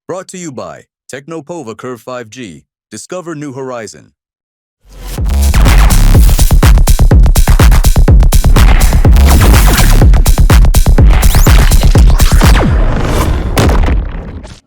Brought to you by Technopova Curve 5G. Discover new horizon.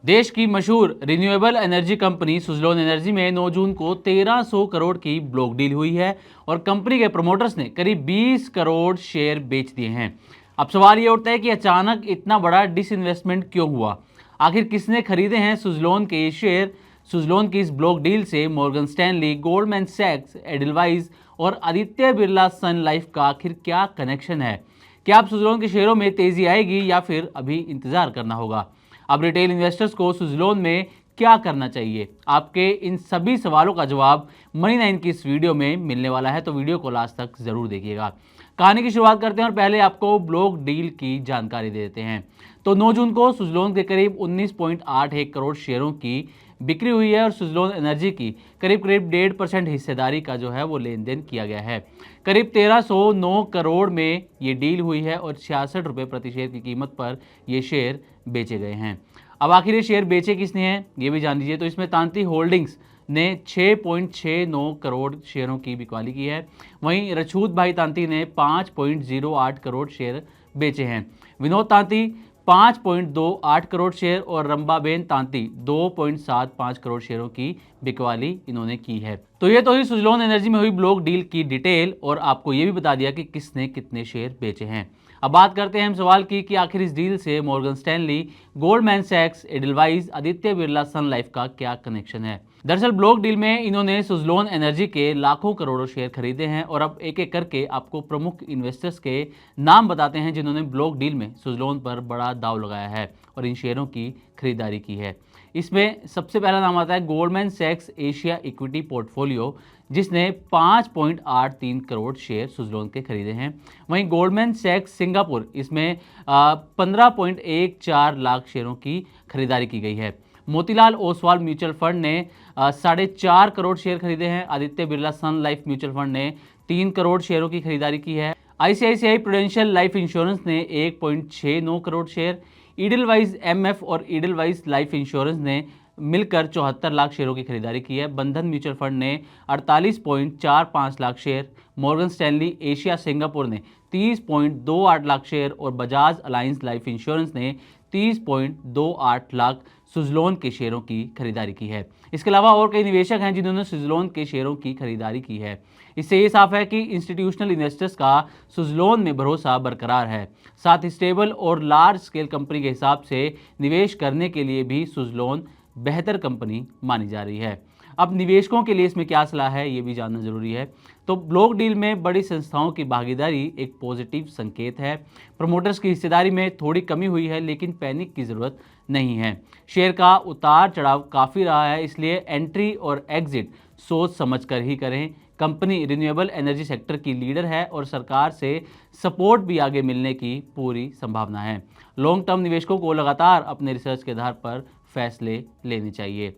देश की मशहूर renewable energy company Suzlon energy में 9 जून को 1300 करोड़ की ब्लॉक डील हुई है और कंपनी के प्रमोटर्स ने करीब 20 करोड़ शेयर बेच दिए हैं। अब सवाल ये उठता है कि अचानक इतना बड़ा डिसइन्वेस्टमेंट क्यों हुआ? आखिर किसने खरीदे हैं सुजलॉन के ये शेयर? सुजलॉन की इस ब्लॉक डील से मॉर्गन स्टैनली, गोल्डमैन सैक्स, एडलवाइज और आदित्य बिरला सन लाइफ का आखिर क्या कनेक्शन है? क्या अब सुजलॉन के शेयरों में तेजी आएगी या फिर अभी इंतजार करना होगा? अब रिटेल इन्वेस्टर्स को सुजलॉन में क्या करना चाहिए? आपके इन सभी सवालों का जवाब मनी 9 की इस वीडियो में मिलने वाला है, तो वीडियो को लास्ट तक जरूर देखिएगा। कहानी की शुरुआत करते हैं और पहले आपको ब्लॉक डील की जानकारी दे देते हैं। तो 9 जून को सुजलॉन के करीब 19.81 करोड़ शेयरों की बिक्री हुई है और सुजलॉन एनर्जी की करीब 1.5% हिस्सेदारी का जो है वो लेन देन किया गया है। करीब 1309 करोड़ में ये डील हुई है और 66 रुपये प्रति शेयर की कीमत पर ये शेयर बेचे गए हैं। अब आखिर ये शेयर बेचे किसने हैं ये भी जान लीजिए। तो इसमें तांती होल्डिंग्स ने 6.69 करोड़ शेयरों की बिकवाली की है। वहीं रछूत भाई तांती ने 5.08 करोड़ शेयर बेचे हैं। विनोद तांती 5.28 करोड़ शेयर और रंबाबेन तांती 2.75 करोड़ शेयरों की बिकवाली इन्होंने की है। तो ये तो ही सुजलॉन एनर्जी में हुई ब्लॉक डील की डिटेल और आपको ये भी बता दिया कि किसने कितने शेयर बेचे हैं। अब बात करते हैं हम सवाल की कि आखिर इस डील से मॉर्गन स्टैनली, गोल्डमैन सैक्स, Edelweiss, Aditya Birla Sun Life का क्या कनेक्शन है? दरअसल ब्लॉक डील में इन्होंने सुजलॉन एनर्जी के लाखों करोड़ों शेयर खरीदे हैं और अब एक एक करके आपको प्रमुख इन्वेस्टर्स के नाम बताते हैं जिन्होंने ब्लॉक डील में सुजलॉन पर बड़ा दाव लगाया है और इन शेयरों की खरीदारी की है। इसमें सबसे पहला नाम आता है गोल्डमैन सैक्स एशिया इक्विटी पोर्टफोलियो, जिसने 5.83 करोड़ शेयर सुजलॉन के खरीदे हैं। वहीं गोल्डमैन सैक्स सिंगापुर, इसमें 15.14 लाख शेयरों की खरीदारी की गई है। मोतीलाल ओसवाल म्यूचुअल फंड ने 4.5 करोड़ शेयर खरीदे हैं। Aditya Birla Sun life mutual fund ने 3 करोड़ शेयरों की खरीदारी की है। आईसीआईसीआई प्रूडेंशियल लाइफ इंश्योरेंस ने 1.69 करोड़ शेयर, ईडलवाइज एमएफ और ईडलवाइज लाइफ इंश्योरेंस ने मिलकर 74 लाख शेयरों की खरीदारी की है। बंधन म्यूचुअल फंड ने 48.45 lakh share, Morgan Stanley Asia Singapore ने 30.28 लाख शेयर और बजाज अलायंस लाइफ इंश्योरेंस ने 30.28 लाख सुजलॉन के शेयरों की खरीदारी की है। इसके अलावा और कई निवेशक हैं जिन्होंने सुजलॉन के शेयरों की खरीदारी की है। इससे ये साफ है कि इंस्टीट्यूशनल इन्वेस्टर्स का सुजलॉन में भरोसा बरकरार है। साथ ही स्टेबल और लार्ज स्केल कंपनी के हिसाब से निवेश करने के लिए भी सुजलॉन बेहतर कंपनी मानी जा रही है। अब निवेशकों के लिए इसमें क्या सलाह है ये भी जानना जरूरी है। तो ब्लॉक डील में बड़ी संस्थाओं की भागीदारी एक पॉजिटिव संकेत है। प्रमोटर्स की हिस्सेदारी में थोड़ी कमी हुई है लेकिन पैनिक की ज़रूरत नहीं है। शेयर का उतार चढ़ाव काफ़ी रहा है, इसलिए एंट्री और एग्जिट सोच समझ कर ही करें। कंपनी रिन्यूएबल एनर्जी सेक्टर की लीडर है और सरकार से सपोर्ट भी आगे मिलने की पूरी संभावना है। लॉन्ग टर्म निवेशकों को लगातार अपने रिसर्च के आधार पर फैसले लेने चाहिए।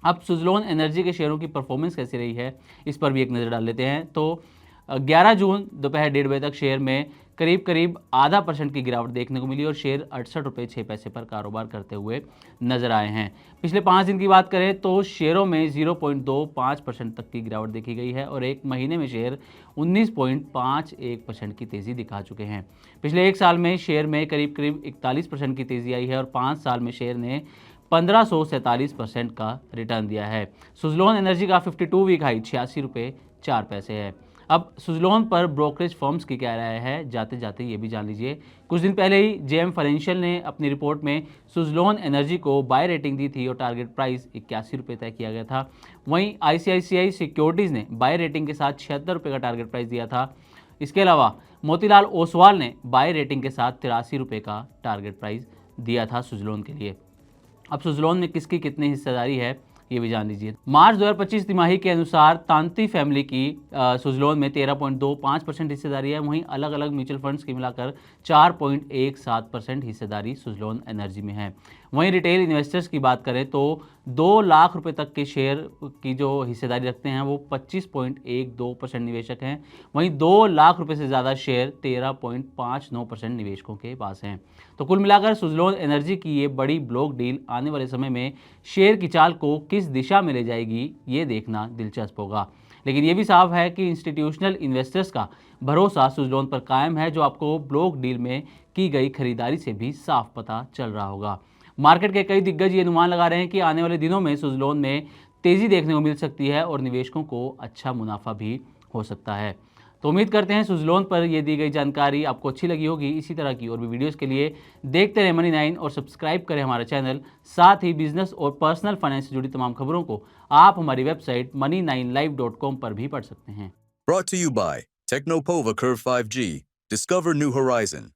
अब सुजलॉन एनर्जी के शेयरों की परफॉर्मेंस कैसी रही है इस पर भी एक नज़र डाल लेते हैं। तो 11 जून दोपहर 1:30 बजे तक शेयर में करीब 0.5% की गिरावट देखने को मिली और शेयर 68 रुपये 6 पैसे पर कारोबार करते हुए नजर आए हैं। पिछले 5 दिन की बात करें तो शेयरों में 0.25% तक की गिरावट देखी गई है और एक महीने में शेयर 19.51% की तेज़ी दिखा चुके हैं। पिछले एक साल में शेयर में करीब 41% की तेज़ी आई है और 5 साल में शेयर ने 1547% का रिटर्न दिया है। सुजलॉन एनर्जी का 52 वीक हाई 86 रुपये 4 पैसे है। अब सुजलॉन पर ब्रोकरेज फर्म्स की क्या राय है, जाते जाते ये भी जान लीजिए। कुछ दिन पहले ही जेएम फाइनेंशियल ने अपनी रिपोर्ट में सुजलॉन एनर्जी को बाय रेटिंग दी थी और टारगेट प्राइस 81 रुपये तय किया गया था। वहीं आईसीआईसीआई सिक्योरिटीज़ ने बाय रेटिंग के साथ 76 रुपये का टारगेट प्राइस दिया था। इसके अलावा मोतीलाल ओसवाल ने बाय रेटिंग के साथ 83 रुपये का टारगेट प्राइस दिया था सुजलॉन के लिए। अब सुजलॉन में किसकी कितनी हिस्सेदारी है ये भी जान लीजिए। मार्च 2025 तिमाही के अनुसार तांती फैमिली की सुजलॉन में 13.25% हिस्सेदारी है। वहीं अलग अलग म्यूचुअल फंड्स की मिलाकर 4.17% हिस्सेदारी सुजलॉन एनर्जी में है। वहीं रिटेल इन्वेस्टर्स की बात करें तो 2 लाख रुपए तक के शेयर की जो हिस्सेदारी रखते हैं वो 25.12% निवेशक हैं। वहीं 2 लाख रुपए से ज़्यादा शेयर 13.59% निवेशकों के पास हैं। तो कुल मिलाकर सुज़लोन एनर्जी की ये बड़ी ब्लॉक डील आने वाले समय में शेयर की चाल को किस दिशा में ले जाएगी, ये देखना दिलचस्प होगा। लेकिन ये भी साफ है कि इंस्टीट्यूशनल इन्वेस्टर्स का भरोसा सुज़लोन पर कायम है, जो आपको ब्लॉक डील में की गई खरीदारी से भी साफ पता चल रहा होगा। मार्केट के कई दिग्गज ये अनुमान लगा रहे हैं कि आने वाले दिनों में सुज़लोन में तेज़ी देखने को मिल सकती है और निवेशकों को अच्छा मुनाफा भी हो सकता है। तो उम्मीद करते हैं सुज़लोन पर ये दी गई जानकारी आपको अच्छी लगी होगी। इसी तरह की और भी वीडियोज़ के लिए देखते रहें मनी 9 और सब्सक्राइब करें हमारा चैनल। साथ ही बिजनेस और पर्सनल फाइनेंस से जुड़ी तमाम खबरों को आप हमारी वेबसाइट money9live.com पर भी पढ़ सकते हैं। Brought to you by Technopova Curve 5G. Discover new horizon.